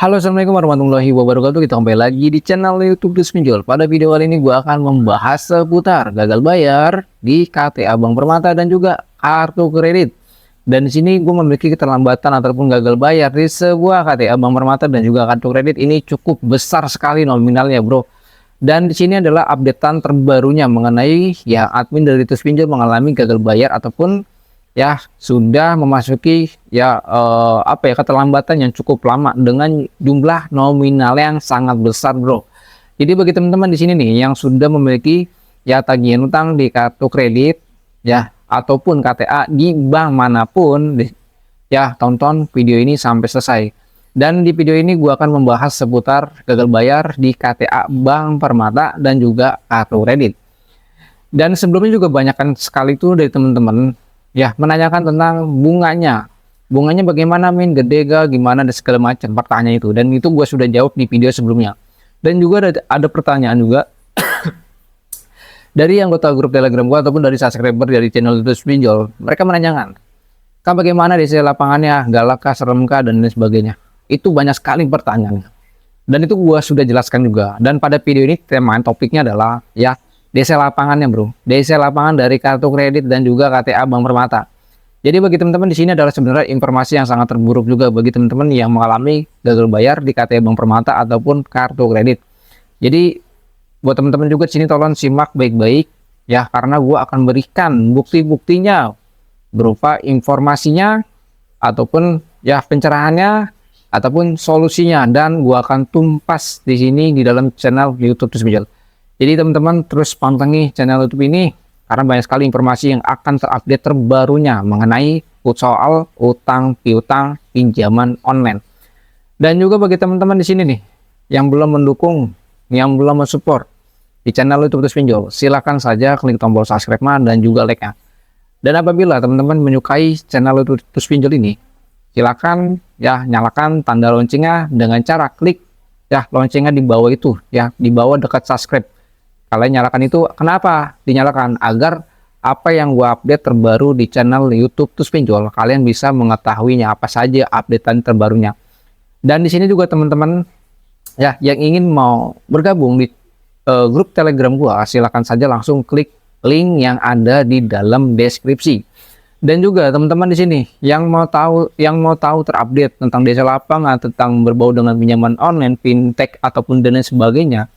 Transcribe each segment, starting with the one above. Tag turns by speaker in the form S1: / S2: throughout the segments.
S1: Halo, assalamualaikum warahmatullahi wabarakatuh. Kita kembali lagi di channel YouTube Dus Pinjol. Pada video kali ini gue akan membahas seputar gagal bayar di KTA Bank Permata dan juga kartu kredit. Dan di sini gue memiliki keterlambatan ataupun gagal bayar di sebuah KTA Bank Permata dan juga kartu kredit. Ini cukup besar sekali nominalnya, bro. Dan di sini adalah updatean terbarunya mengenai ya admin dari Dus Pinjol mengalami gagal bayar ataupun ya sudah memasuki ya keterlambatan yang cukup lama dengan jumlah nominal yang sangat besar, bro. Jadi bagi teman-teman di sini nih yang sudah memiliki ya tagihan utang di kartu kredit ya ataupun KTA di bank manapun ya tonton video ini sampai selesai. Dan di video ini gua akan membahas seputar gagal bayar di KTA Bank Permata dan juga kartu kredit. Dan sebelumnya juga banyakkan sekali tuh dari teman-teman ya menanyakan tentang bunganya bagaimana, min gede gak, gimana dan segala macam pertanyaan itu, dan itu gue sudah jawab di video sebelumnya. Dan juga ada pertanyaan juga dari anggota grup Telegram gue ataupun dari subscriber dari channel Dus Pinjol. Mereka menanyakan, Kak, bagaimana DC lapangannya, galak kah, serem kah, dan lain sebagainya. Itu banyak sekali pertanyaannya, dan itu gue sudah jelaskan juga. Dan pada video ini tema topiknya adalah ya DC lapangannya, bro. DC lapangan dari kartu kredit dan juga KTA Bank Permata. Jadi bagi teman-teman di sini adalah sebenarnya informasi yang sangat terburuk juga bagi teman-teman yang mengalami gagal bayar di KTA Bank Permata ataupun kartu kredit. Jadi buat teman-teman juga di sini tolong simak baik-baik ya, karena gua akan berikan bukti-buktinya berupa informasinya ataupun ya pencerahannya ataupun solusinya, dan gua akan tumpas di sini di dalam channel YouTube Dus Pinjol. Jadi teman-teman terus pantengin channel YouTube ini karena banyak sekali informasi yang akan terupdate terbarunya mengenai soal utang piutang pinjaman online. Dan juga bagi teman-teman di sini nih yang belum mendukung, yang belum mensupport di channel YouTube Dus Pinjol, silakan saja klik tombol subscribe dan juga like-nya. Dan apabila teman-teman menyukai channel YouTube Dus Pinjol ini, silakan ya nyalakan tanda loncengnya dengan cara klik ya loncengnya di bawah itu ya, di bawah dekat subscribe. Kalian nyalakan itu, kenapa dinyalakan? Agar apa yang gua update terbaru di channel YouTube Dus Pinjol, kalian bisa mengetahuinya apa saja updatean terbarunya. Dan di sini juga teman-teman ya yang ingin mau bergabung di grup Telegram gua, silakan saja langsung klik link yang ada di dalam deskripsi. Dan juga teman-teman di sini yang mau tahu terupdate tentang desa lapangan, tentang berbau dengan pinjaman online, fintech ataupun dan lain sebagainya,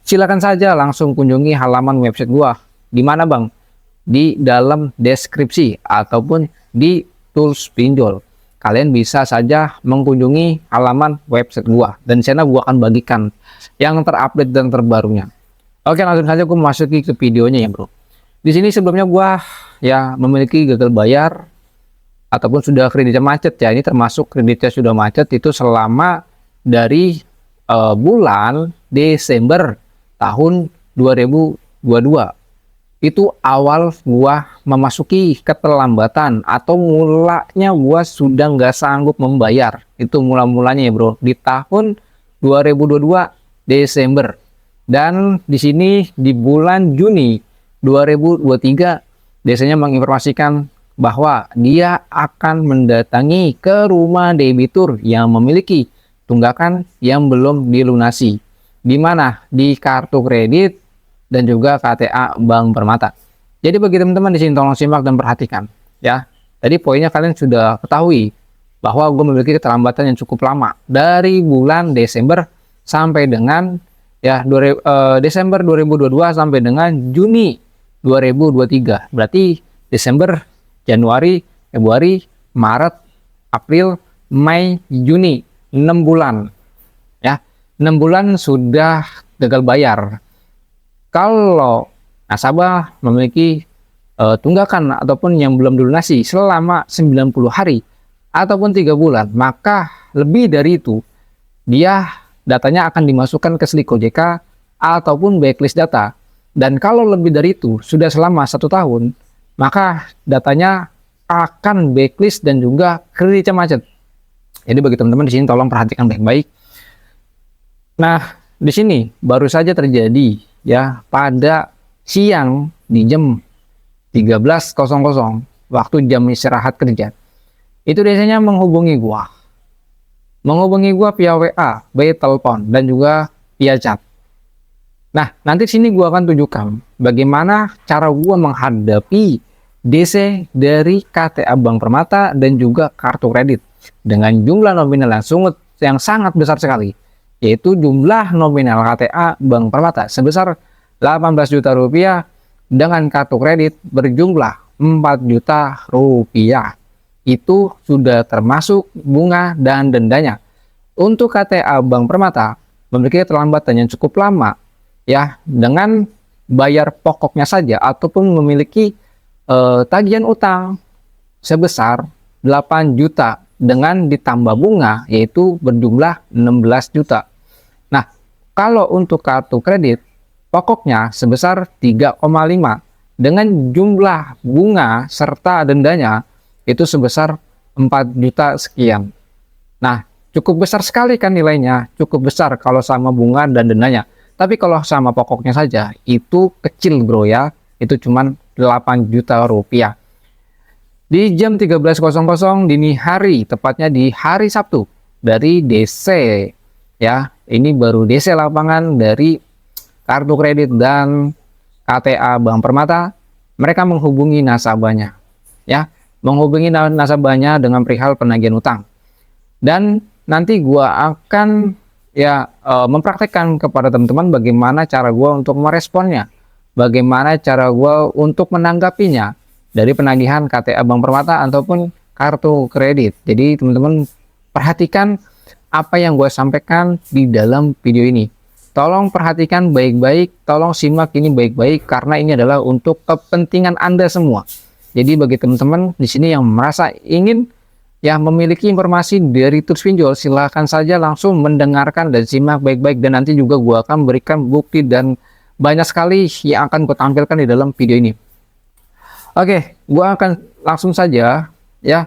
S1: silakan saja langsung kunjungi halaman website gua. Di mana, Bang? Di dalam deskripsi ataupun di tools pinjol. Kalian bisa saja mengunjungi halaman website gua, dan di sana gua akan bagikan yang terupdate dan terbarunya. Oke, langsung saja gua masuki ke videonya ya, bro. Di sini sebelumnya gua ya memiliki gagal bayar ataupun sudah kreditnya macet ya. Ini termasuk kreditnya sudah macet itu selama dari bulan Desember tahun 2022. Itu awal gua memasuki keterlambatan atau mulanya gua sudah nggak sanggup membayar. Itu mula-mulanya ya, bro, di tahun 2022 Desember. Dan di sini di bulan Juni 2023 biasanya menginformasikan bahwa dia akan mendatangi ke rumah debitur yang memiliki tunggakan yang belum dilunasi, di mana di kartu kredit dan juga KTA Bank Permata. Jadi bagi teman-teman di sini tolong simak dan perhatikan ya. Tadi poinnya kalian sudah ketahui bahwa gue memiliki keterlambatan yang cukup lama dari bulan Desember sampai dengan ya Desember 2022 sampai dengan Juni 2023. Berarti Desember, Januari, Februari, Maret, April, Mei, Juni, 6 bulan. Ya, 6 bulan sudah gagal bayar. Kalau nasabah memiliki tunggakan ataupun yang belum dilunasi selama 90 hari ataupun 3 bulan, maka lebih dari itu dia datanya akan dimasukkan ke Slik OJK ataupun blacklist data. Dan kalau lebih dari itu sudah selama 1 tahun, maka datanya akan blacklist dan juga kreditnya macet. Jadi bagi teman-teman di sini tolong perhatikan baik-baik. Nah, di sini baru saja terjadi ya pada siang di jam 13.00 waktu jam istirahat kerja. Itu biasanya menghubungi gua menghubungi gua via WA, by telepon, dan juga via chat. Nah, nanti sini gua akan tunjukkan bagaimana cara gua menghadapi DC dari KTA Bank Permata dan juga kartu kredit dengan jumlah nominal yang sangat besar sekali, yaitu jumlah nominal KTA Bank Permata sebesar 18 juta rupiah dengan kartu kredit berjumlah 4 juta rupiah. Itu sudah termasuk bunga dan dendanya. Untuk KTA Bank Permata memiliki keterlambatan yang cukup lama, ya, dengan bayar pokoknya saja ataupun memiliki tagihan utang sebesar 8 juta dengan ditambah bunga, yaitu berjumlah 16 juta. Nah, kalau untuk kartu kredit pokoknya sebesar 3,5 dengan jumlah bunga serta dendanya itu sebesar 4 juta sekian. Nah, cukup besar sekali kan nilainya, cukup besar kalau sama bunga dan dendanya. Tapi kalau sama pokoknya saja, itu kecil bro ya, itu cuman 8 juta rupiah. Di jam 13.00 dini hari, tepatnya di hari Sabtu, dari DC, ya, ini baru DC lapangan dari kartu kredit dan KTA Bank Permata, mereka menghubungi nasabahnya, ya, menghubungi nasabahnya dengan perihal penagihan utang. Dan nanti gua akan ya mempraktekkan kepada teman-teman bagaimana cara gua untuk meresponnya, bagaimana cara gua untuk menanggapinya dari penagihan KTA Bank Permata ataupun kartu kredit. Jadi teman-teman perhatikan apa yang gua sampaikan di dalam video ini. Tolong perhatikan baik-baik, tolong simak ini baik-baik karena ini adalah untuk kepentingan Anda semua. Jadi bagi teman-teman di sini yang merasa ingin ya memiliki informasi dari Tools Pinjol, silahkan saja langsung mendengarkan dan simak baik-baik, dan nanti juga gua akan berikan bukti dan banyak sekali yang akan gue tampilkan di dalam video ini. Oke, gua akan langsung saja ya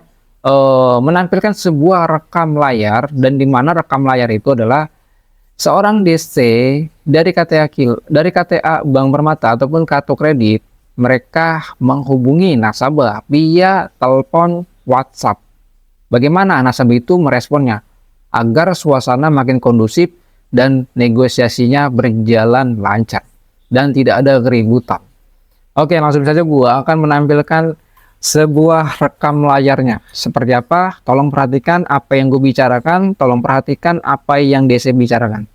S1: menampilkan sebuah rekam layar, dan di mana rekam layar itu adalah seorang DC dari KTA Bank Permata ataupun kartu kredit. Mereka menghubungi nasabah via telepon WhatsApp. Bagaimana nasabah itu meresponnya agar suasana makin kondusif dan negosiasinya berjalan lancar dan tidak ada keributan. Oke, langsung saja gua akan menampilkan sebuah rekam layarnya. Seperti apa? Tolong perhatikan apa yang gue bicarakan, tolong perhatikan apa yang DC bicarakan.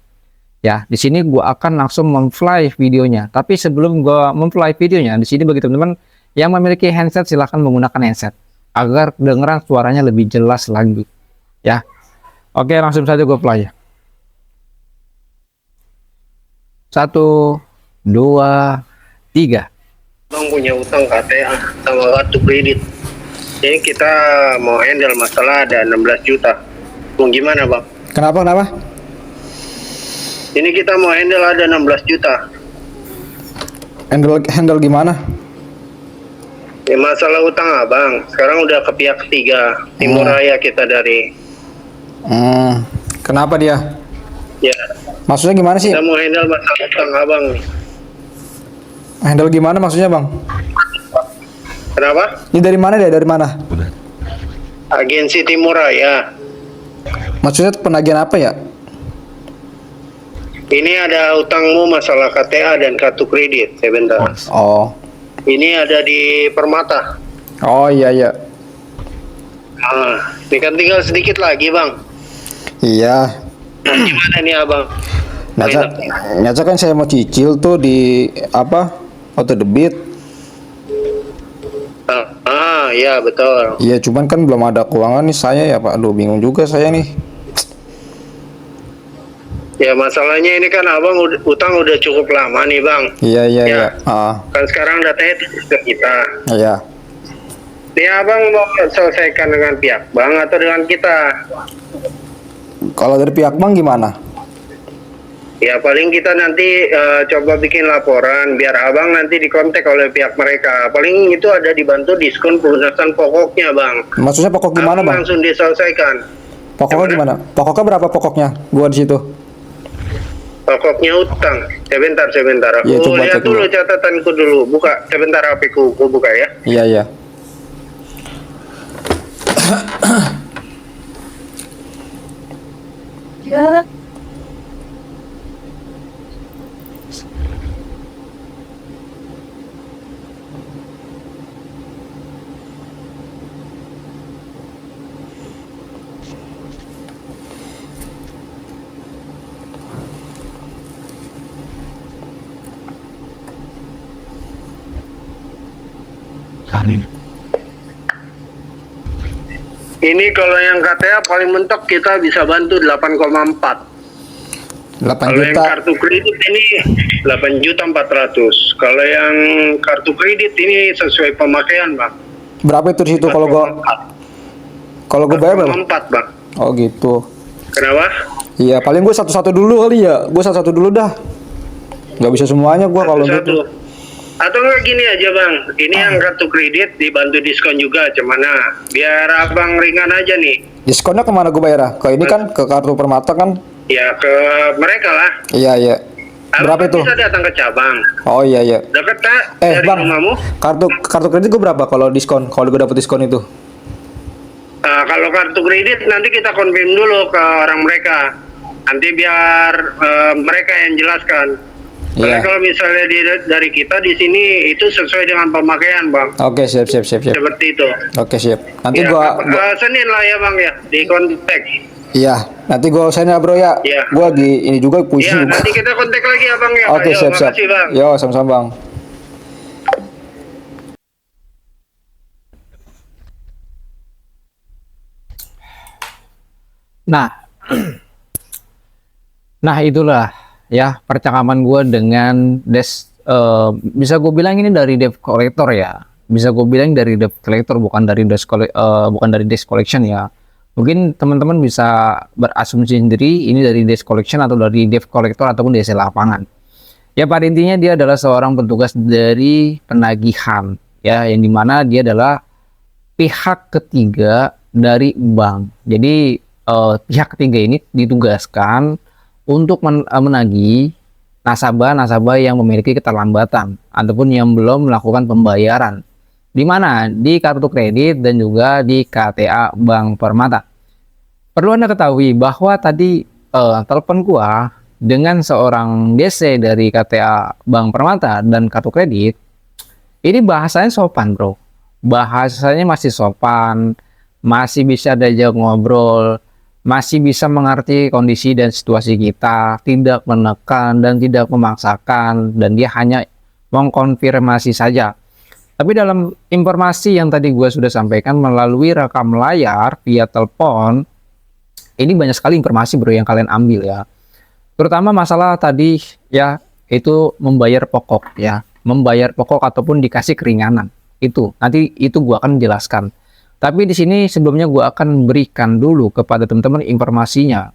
S1: Ya, di sini gua akan langsung memfly videonya. Tapi sebelum gua memfly videonya, di sini bagi teman-teman yang memiliki handset silahkan menggunakan handset agar kedengaran suaranya lebih jelas lagi. Ya, oke, langsung saja gua play. 1, 2, 3.
S2: Bang punya utang KTA sama kartu kredit. Ini kita mau handle masalah ada 16 juta. Mau gimana bang?
S3: Kenapa?
S2: Ini kita mau handle ada 16 juta.
S3: Handle gimana?
S2: Ya masalah utang abang. Sekarang udah ke pihak ketiga. Timur Raya kita dari.
S3: Kenapa dia?
S2: Ya.
S3: Maksudnya gimana sih?
S2: Kita mau handle masalah utang abang.
S3: Handle gimana maksudnya bang?
S2: Kenapa?
S3: Ini dari mana dia? Dari mana?
S2: Agensi Timur Raya.
S3: Maksudnya penagihan apa ya?
S2: Ini ada utangmu masalah KTA dan kartu kredit. Sebentar.
S3: Oh.
S2: Ini ada di Permata.
S3: Oh iya.
S2: Nah, ini kan tinggal sedikit lagi bang.
S3: Iya.
S2: Gimana nih abang?
S3: Nyaca kan saya mau cicil tuh di apa? Auto debit.
S2: Iya betul.
S3: Iya, cuman kan belum ada keuangan nih saya ya Pak. Aduh, bingung juga saya nih.
S2: Ya masalahnya ini kan abang utang udah cukup lama nih bang.
S3: Iya.
S2: Kan sekarang datanya ke kita.
S3: Iya.
S2: Ini abang mau selesaikan dengan pihak bang atau dengan kita?
S3: Kalau dari pihak bank gimana?
S2: Ya paling kita nanti coba bikin laporan biar abang nanti dikontak oleh pihak mereka. Paling itu ada dibantu diskon pelunasan pokoknya bang.
S3: Maksudnya pokok gimana
S2: abang
S3: bang?
S2: Langsung diselesaikan.
S3: Pokoknya gimana? Pokoknya berapa pokoknya? Gua di situ.
S2: Pokoknya utang. Sebentar. Aku
S3: Ya, coba
S2: lihat
S3: cek
S2: dulu
S3: dulu.
S2: catatanku dulu. Buka. Sebentar HP-ku buka ya.
S3: Iya.
S2: Ini kalau yang KTA paling mentok kita bisa bantu 8,4.
S3: 8
S2: Kalau yang
S3: juta.
S2: kartu kredit ini 8.400.000. Kalau yang kartu kredit ini sesuai pemakaian, Bang.
S3: Berapa itu di situ kalau gue bayar berapa?
S2: 4, Bang.
S3: Oh gitu.
S2: Kenapa?
S3: Iya, paling gue satu-satu dulu kali ya. Gue satu-satu dulu dah. Nggak bisa semuanya gue kalau gitu.
S2: Satu. Atau enggak gini aja, Bang. Ini yang kartu kredit dibantu diskon juga, cemana? Biar Abang ringan aja nih.
S3: Diskonnya kemana gue bayar? Ke ini kan, ke kartu Permata kan?
S2: Ya ke mereka lah.
S3: Iya, iya.
S2: Abang
S3: Berapa itu?
S2: bisa datang ke cabang.
S3: Oh iya, iya.
S2: Deket tak dari
S3: Bang,
S2: rumahmu?
S3: kartu kredit gue berapa kalau diskon? Kalau gue dapet diskon itu?
S2: Kalau kartu kredit nanti kita confirm dulu ke orang mereka. Nanti biar mereka yang jelaskan. Karena
S3: Iya.
S2: kalau misalnya dari kita di sini itu sesuai dengan pemakaian, Bang.
S3: Oke, siap.
S2: Seperti itu.
S3: Oke, siap. Nanti
S2: Ya,
S3: gua
S2: Senin lah ya, Bang ya, di kontak.
S3: iya, nanti gua usahain ya, Bro ya.
S2: Iya.
S3: Gua lagi ini juga puisi
S2: Ya,
S3: juga.
S2: nanti kita kontak lagi ya, Bang ya.
S3: Oke,
S2: Ayo,
S3: siap.
S2: makasih, Bang.
S3: Yo, sama-sama, Bang.
S1: Nah, nah itulah ya percakapan gue dengan bisa gue bilang ini dari debt collector ya. Bisa gue bilang dari debt collector bukan dari bukan dari debt collection ya. Mungkin teman-teman bisa berasumsi sendiri ini dari debt collection atau dari debt collector ataupun DC lapangan. Ya pada intinya dia adalah seorang petugas dari penagihan ya, yang dimana dia adalah pihak ketiga dari bank. Jadi pihak ketiga ini ditugaskan untuk menagih nasabah-nasabah yang memiliki keterlambatan ataupun yang belum melakukan pembayaran. Di mana? Di kartu kredit dan juga di KTA Bank Permata. Perlu Anda ketahui bahwa tadi telepon gua dengan seorang DC dari KTA Bank Permata dan kartu kredit, ini bahasanya sopan, bro. Bahasanya masih sopan, masih bisa diajak ngobrol, masih bisa mengerti kondisi dan situasi kita, tidak menekan dan tidak memaksakan, dan dia hanya mengkonfirmasi saja. Tapi dalam informasi yang tadi gue sudah sampaikan melalui rekam layar via telepon, ini banyak sekali informasi bro yang kalian ambil ya. Terutama masalah tadi ya, itu membayar pokok ya, membayar pokok ataupun dikasih keringanan. Itu nanti itu gue akan jelaskan. Tapi di sini sebelumnya gue akan berikan dulu kepada teman-teman informasinya.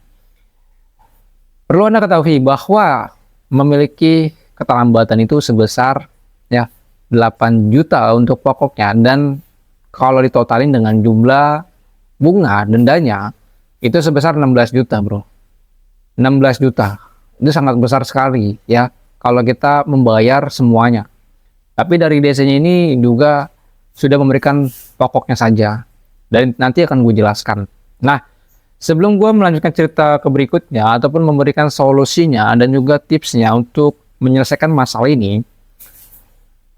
S1: Perlu Anda ketahui bahwa memiliki keterlambatan itu sebesar ya 8 juta untuk pokoknya, dan kalau ditotalin dengan jumlah bunga dendanya itu sebesar 16 juta bro. 16 juta itu sangat besar sekali ya kalau kita membayar semuanya. Tapi dari DC-nya ini juga sudah memberikan pokoknya saja, dan nanti akan gue jelaskan. Nah, sebelum gue melanjutkan cerita ke berikutnya ataupun memberikan solusinya dan juga tipsnya untuk menyelesaikan masalah ini,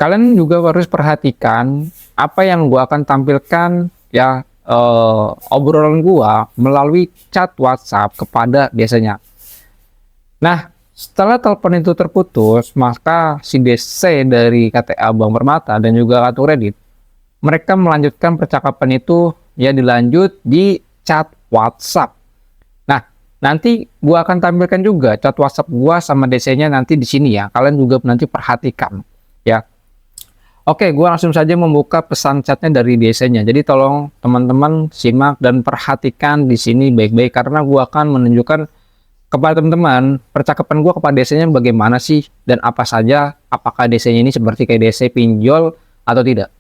S1: kalian juga harus perhatikan apa yang gue akan tampilkan ya, obrolan gue melalui chat WhatsApp kepada DC-nya. Nah, setelah telepon itu terputus, maka si DC dari KTA Bank Permata dan juga kartu kredit, mereka melanjutkan percakapan itu ya dilanjut di chat WhatsApp. Nah, nanti gua akan tampilkan juga chat WhatsApp gua sama DC-nya nanti di sini ya. Kalian juga nanti perhatikan ya. Oke, gua langsung saja membuka pesan chatnya dari DC-nya. Jadi tolong teman-teman simak dan perhatikan di sini baik-baik, karena gua akan menunjukkan kepada teman-teman percakapan gua kepada DC-nya bagaimana sih dan apa saja, apakah DC-nya ini seperti kayak DC pinjol atau tidak.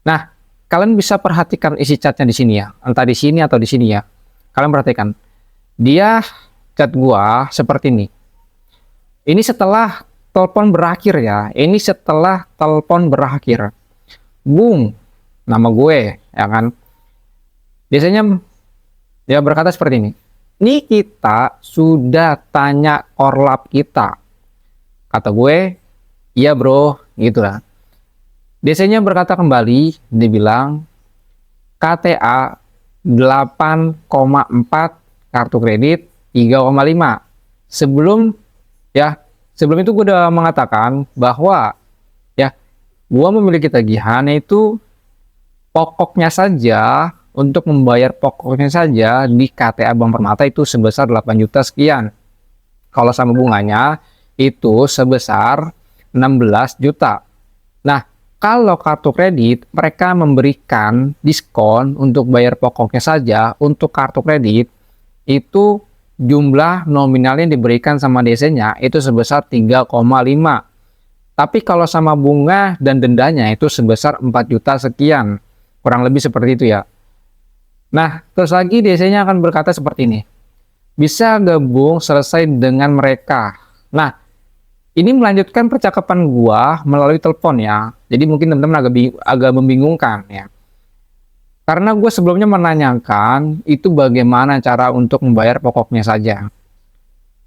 S1: Nah, kalian bisa perhatikan isi chatnya di sini ya, entah di sini atau di sini ya. Kalian perhatikan, dia chat gua seperti ini. Ini setelah telepon berakhir ya, ini setelah telepon berakhir. Bung, nama gue, ya kan. Biasanya dia berkata seperti ini. nih kita sudah tanya korlap kita. Kata gue, iya bro, gitu lah. DC-nya berkata kembali, dia bilang, KTA 8,4, kartu kredit 3,5. Sebelum itu gue udah mengatakan bahwa ya gue memiliki tagihan itu pokoknya saja, untuk membayar pokoknya saja di KTA Bank Permata itu sebesar 8 juta sekian. Kalau sama bunganya itu sebesar 16 juta. Nah, kalau kartu kredit mereka memberikan diskon untuk bayar pokoknya saja untuk kartu kredit itu jumlah nominalnya diberikan sama DC-nya itu sebesar 3,5. Tapi kalau sama bunga dan dendanya itu sebesar 4 juta sekian. Kurang lebih seperti itu ya. Nah, terus lagi DC-nya akan berkata seperti ini. Bisa gabung selesai dengan mereka. Nah, ini melanjutkan percakapan gua melalui telepon ya. Jadi mungkin teman-teman agak membingungkan ya. Karena gue sebelumnya menanyakan itu bagaimana cara untuk membayar pokoknya saja.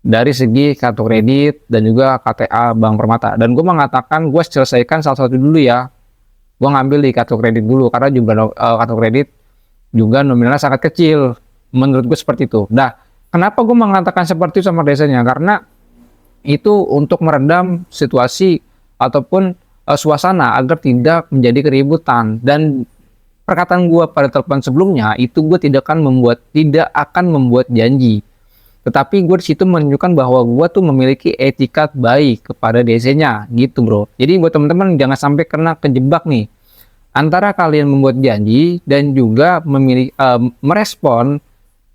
S1: Dari segi kartu kredit dan juga KTA Bank Permata. Dan gue mengatakan gue selesaikan salah satu dulu ya. Gue ngambil di kartu kredit dulu karena jumlah kartu kredit juga nominalnya sangat kecil. Menurut gue seperti itu. Nah, kenapa gue mengatakan seperti itu sama desanya? Karena itu untuk meredam situasi ataupun suasana agar tidak menjadi keributan. Dan perkataan gue pada telepon sebelumnya itu gue tidak akan membuat janji, tetapi gue di situ menunjukkan bahwa gue tuh memiliki etikat baik kepada DC-nya gitu bro. Jadi buat teman-teman jangan sampai kena kejebak nih antara kalian membuat janji dan juga merespon.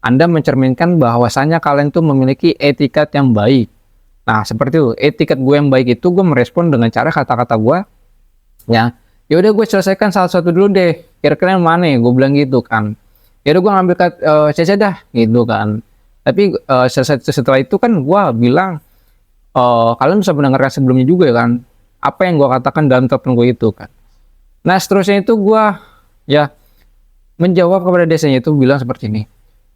S1: Anda mencerminkan bahwasanya kalian tuh memiliki etikat yang baik. Nah, seperti itu. Etikat gue yang baik itu gue merespon dengan cara kata-kata gue, ya udah gue selesaikan salah satu dulu deh. Kira-kira yang mana ya? Gue bilang gitu kan. Ya udah gue ngambil CC dah, gitu kan. Tapi setelah itu kan gue bilang, kalian bisa mendengarkan sebelumnya juga ya kan. Apa yang gue katakan dalam telepon gue itu kan. Nah, seterusnya itu gue ya menjawab kepada desanya itu bilang seperti ini.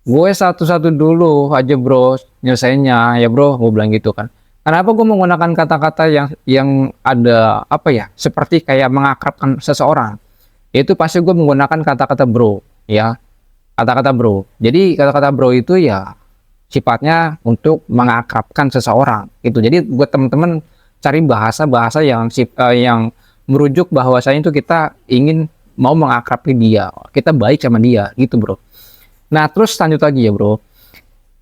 S1: Gue satu-satu dulu aja bro nyelesainnya ya bro, gue bilang gitu kan. Kenapa gue menggunakan kata-kata yang ada apa ya, seperti kayak mengakrabkan seseorang? Itu pasti gue menggunakan kata-kata bro, ya, kata-kata bro. Jadi kata-kata bro itu ya sifatnya untuk mengakrabkan seseorang. Itu. Jadi buat teman-teman cari bahasa-bahasa yang merujuk bahwasanya itu kita ingin mau mengakrabi dia, kita baik sama dia, gitu bro. Nah terus lanjut lagi ya bro.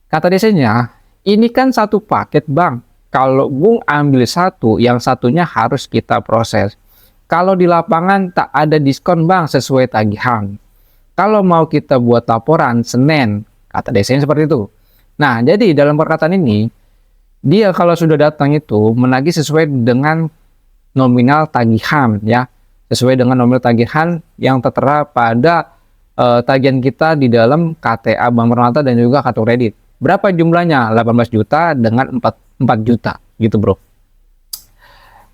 S1: Kata DC-nya, ini kan satu paket bang. Kalau Bung ambil satu, yang satunya harus kita proses. Kalau di lapangan tak ada diskon bang sesuai tagihan. Kalau mau kita buat laporan Senin, kata DC-nya seperti itu. Nah jadi dalam perkataan ini, dia kalau sudah datang itu menagih sesuai dengan nominal tagihan ya. Sesuai dengan nominal tagihan yang tertera pada tagihan kita di dalam KTA Bank Permata dan juga kartu kredit. Berapa jumlahnya? 18 juta dengan 4 juta gitu bro.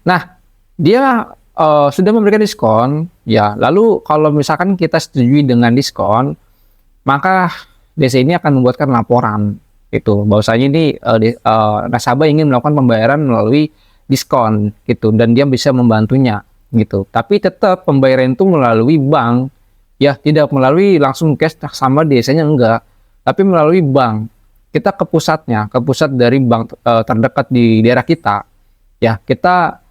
S1: Nah dia sudah memberikan diskon ya, lalu kalau misalkan kita setujui dengan diskon, maka DC ini akan membuatkan laporan itu bahwasanya ini nasabah ingin melakukan pembayaran melalui diskon gitu, dan dia bisa membantunya gitu. Tapi tetap pembayaran itu melalui bank ya, tidak melalui langsung cash sama DC-nya enggak, tapi melalui bank. Kita ke pusatnya, ke pusat dari bank terdekat di daerah kita. Ya, kita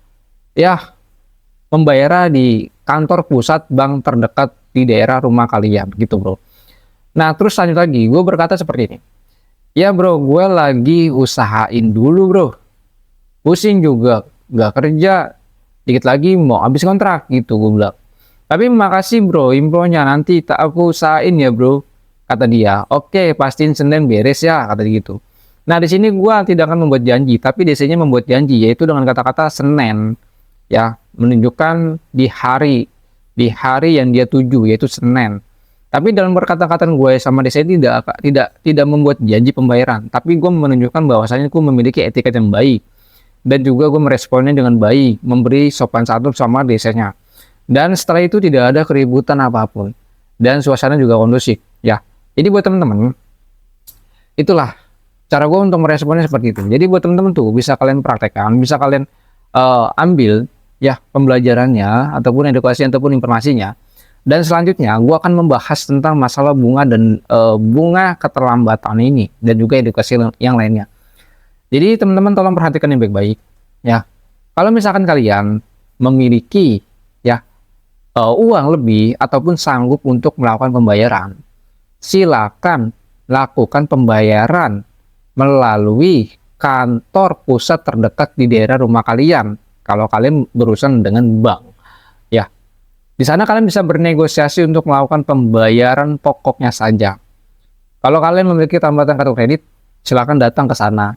S1: ya membayar di kantor pusat bank terdekat di daerah rumah kalian, gitu bro. Nah, terus lanjut lagi, gue berkata seperti ini. Ya bro, gue lagi usahain dulu bro. Pusing juga, gak kerja. Dikit lagi mau habis kontrak, gitu gue bilang. Tapi makasih bro, infonya nanti tak aku usahain ya bro. Kata dia, oke, pastiin Senin beres ya, kata dia gitu. Nah, di sini gua tidak akan membuat janji, tapi DC-nya membuat janji, yaitu dengan kata-kata Senin, ya, menunjukkan di hari yang dia tuju, yaitu Senin. Tapi dalam berkata-kata gue sama DC tidak membuat janji pembayaran, tapi gue menunjukkan bahwasanya gue memiliki etika yang baik, dan juga gue meresponnya dengan baik, memberi sopan santun sama DC-nya. Dan setelah itu tidak ada keributan apapun, dan suasana juga kondusif, ya. Jadi buat teman-teman, Itulah cara gue untuk meresponnya seperti itu. Jadi buat teman-teman tuh bisa kalian praktekkan, bisa kalian ambil ya pembelajarannya ataupun edukasi ataupun informasinya. Dan selanjutnya gue akan membahas tentang masalah bunga dan bunga keterlambatan ini dan juga edukasi yang lainnya. Jadi teman-teman tolong perhatikan yang baik-baik ya. Kalau misalkan kalian memiliki ya uang lebih ataupun sanggup untuk melakukan pembayaran, silakan lakukan pembayaran melalui kantor pusat terdekat di daerah rumah kalian. Kalau kalian berurusan dengan bank, ya di sana kalian bisa bernegosiasi untuk melakukan pembayaran pokoknya saja. Kalau kalian memiliki tambatan kartu kredit, silakan datang ke sana.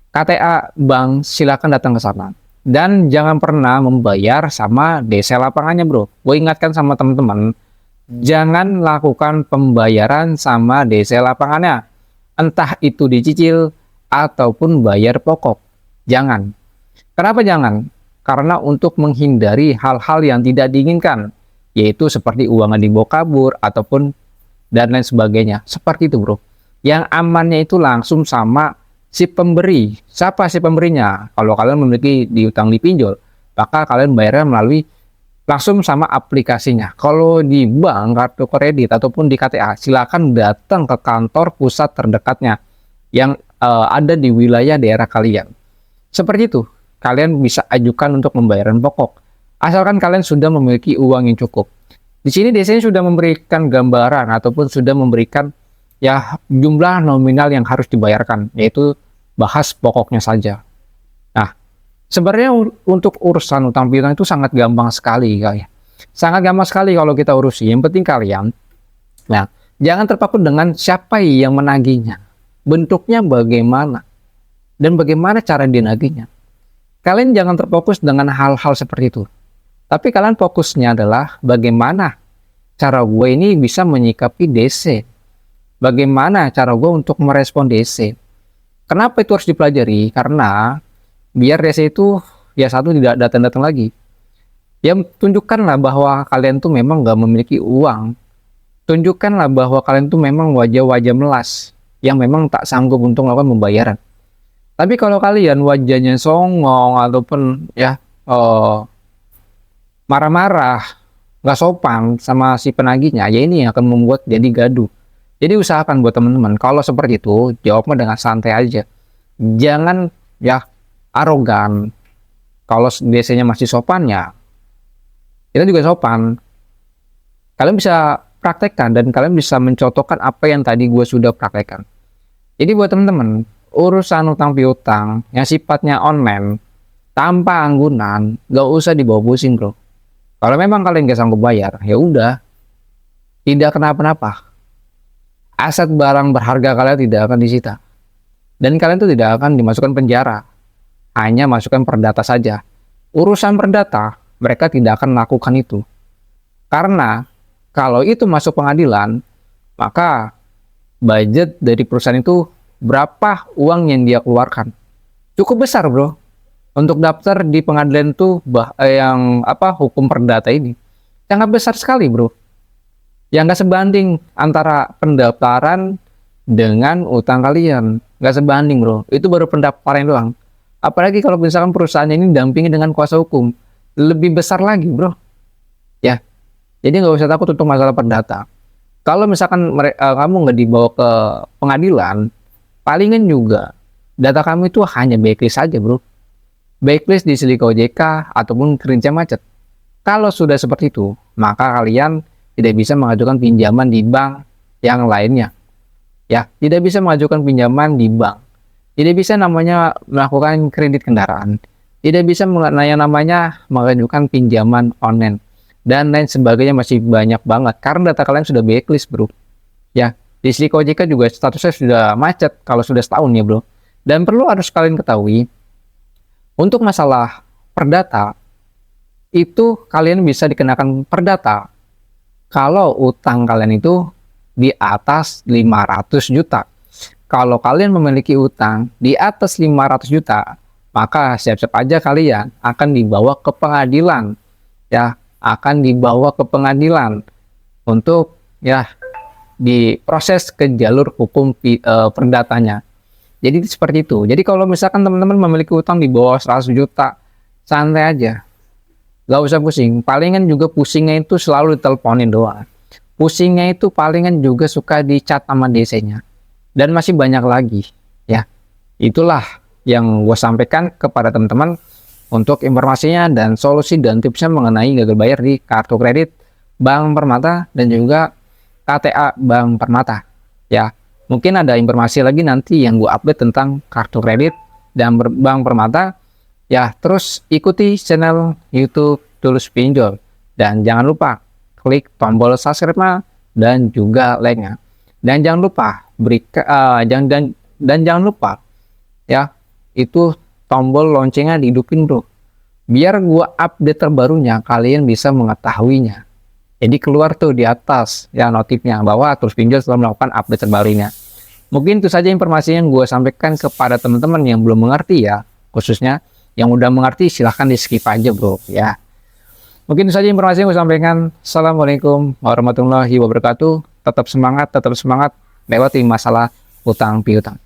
S1: KTA bank, silakan datang ke sana. Dan jangan pernah membayar sama DC lapangannya, bro. Gue ingatkan sama teman-teman, jangan lakukan pembayaran sama DC lapangannya. Entah itu dicicil ataupun bayar pokok. Jangan. Kenapa jangan? Karena untuk menghindari hal-hal yang tidak diinginkan, yaitu seperti uang yang dibawa kabur ataupun dan lain sebagainya. Seperti itu, bro. Yang amannya itu langsung sama si pemberi. Siapa si pemberinya? Kalau kalian memiliki diutang dipinjol, maka kalian bayarnya melalui langsung sama aplikasinya. Kalau di bank, kartu kredit ataupun di KTA, silakan datang ke kantor pusat terdekatnya yang ada di wilayah daerah kalian. Seperti itu, kalian bisa ajukan untuk pembayaran pokok. Asalkan kalian sudah memiliki uang yang cukup. Di sini desanya sudah memberikan gambaran ataupun sudah memberikan ya jumlah nominal yang harus dibayarkan, yaitu bahas pokoknya saja. Nah, sebenarnya untuk urusan utang piutang itu sangat gampang sekali, guys. Sangat gampang sekali kalau kita urusi. Yang penting kalian, nah, jangan terpaku dengan siapa yang menagihnya, bentuknya bagaimana, dan bagaimana cara dinagihnya. Kalian jangan terfokus dengan hal-hal seperti itu. Tapi kalian fokusnya adalah bagaimana cara gue ini bisa menyikapi DC. Bagaimana cara gue untuk merespon DC. Kenapa itu harus dipelajari? Karena biar DC itu ya satu tidak datang-datang lagi. Ya tunjukkanlah bahwa kalian tuh memang gak memiliki uang. Tunjukkanlah bahwa kalian tuh memang wajah-wajah melas yang memang tak sanggup untuk melakukan pembayaran. Tapi kalau kalian wajahnya songong ataupun ya marah-marah, nggak sopan sama si penagihnya, ya ini yang akan membuat jadi gaduh. Jadi usahakan buat teman-teman, kalau seperti itu, jawabnya dengan santai aja. Jangan ya arogan. Kalau biasanya masih sopan ya, kita juga sopan. Kalian bisa praktekkan dan kalian bisa mencontohkan apa yang tadi gue sudah praktekkan. Jadi buat teman-teman, urusan utang piutang yang sifatnya online, tanpa anggunan, nggak usah dibawa pusing, bro. Kalau memang kalian nggak sanggup bayar, ya udah, tidak kenapa-napa. Aset barang berharga kalian tidak akan disita. Dan kalian tuh tidak akan dimasukkan penjara. Hanya masukkan perdata saja. Urusan perdata, mereka tidak akan melakukan itu. Karena kalau itu masuk pengadilan, maka budget dari perusahaan itu berapa uang yang dia keluarkan. Cukup besar, bro. Untuk daftar di pengadilan tuh hukum perdata ini sangat besar sekali, bro. Yang nggak sebanding antara pendaftaran dengan utang kalian, nggak sebanding, bro. Itu baru pendaftaran doang. Apalagi kalau misalkan perusahaannya ini dampingi dengan kuasa hukum, lebih besar lagi, bro. Ya, jadi nggak usah takut untuk masalah perdata. Kalau misalkan kamu nggak dibawa ke pengadilan, palingan juga data kamu itu hanya blacklist saja, bro. Blacklist di Silik OJK ataupun kerincian macet. Kalau sudah seperti itu, maka kalian tidak bisa mengajukan pinjaman di bank yang lainnya. Ya, tidak bisa mengajukan pinjaman di bank. Tidak bisa namanya melakukan kredit kendaraan. Tidak bisa namanya mengajukan pinjaman online. Dan lain sebagainya masih banyak banget. Karena data kalian sudah blacklist, bro. Ya, di Silik OJK juga statusnya sudah macet kalau sudah setahun ya, bro. Dan perlu harus kalian ketahui, untuk masalah perdata, itu kalian bisa dikenakan perdata kalau utang kalian itu di atas 500 juta. Kalau kalian memiliki utang di atas 500 juta, maka siap-siap aja kalian akan dibawa ke pengadilan. Ya, akan dibawa ke pengadilan untuk ya diproses ke jalur hukum perdatanya. Jadi seperti itu. Jadi kalau misalkan teman-teman memiliki utang di bawah 100 juta, santai aja. Gak usah pusing. Palingan juga pusingnya itu selalu diteleponin doang. Pusingnya itu palingan juga suka dicat sama DC-nya. Dan masih banyak lagi. Ya, itulah yang gue sampaikan kepada teman-teman untuk informasinya dan solusi dan tipsnya mengenai gagal bayar di kartu kredit Bank Permata dan juga KTA Bank Permata. Ya, mungkin ada informasi lagi nanti yang gue update tentang kartu kredit dan Bank Permata. Ya, terus ikuti channel YouTube Tulus Pinjol dan jangan lupa klik tombol subscribe dan juga like-nya. Dan jangan lupa jangan lupa ya, itu tombol loncengnya dihidupin bro. Biar gua update terbarunya kalian bisa mengetahuinya. Jadi keluar tuh di atas ya notifnya bahwa Tulus Pinjol telah melakukan update terbarunya. Mungkin itu saja informasi yang gue sampaikan kepada teman-teman yang belum mengerti ya, khususnya yang udah mengerti silahkan di skip aja bro ya. Mungkin itu saja informasi yang gue sampaikan. Assalamualaikum warahmatullahi wabarakatuh. Tetap semangat lewati masalah utang piutang.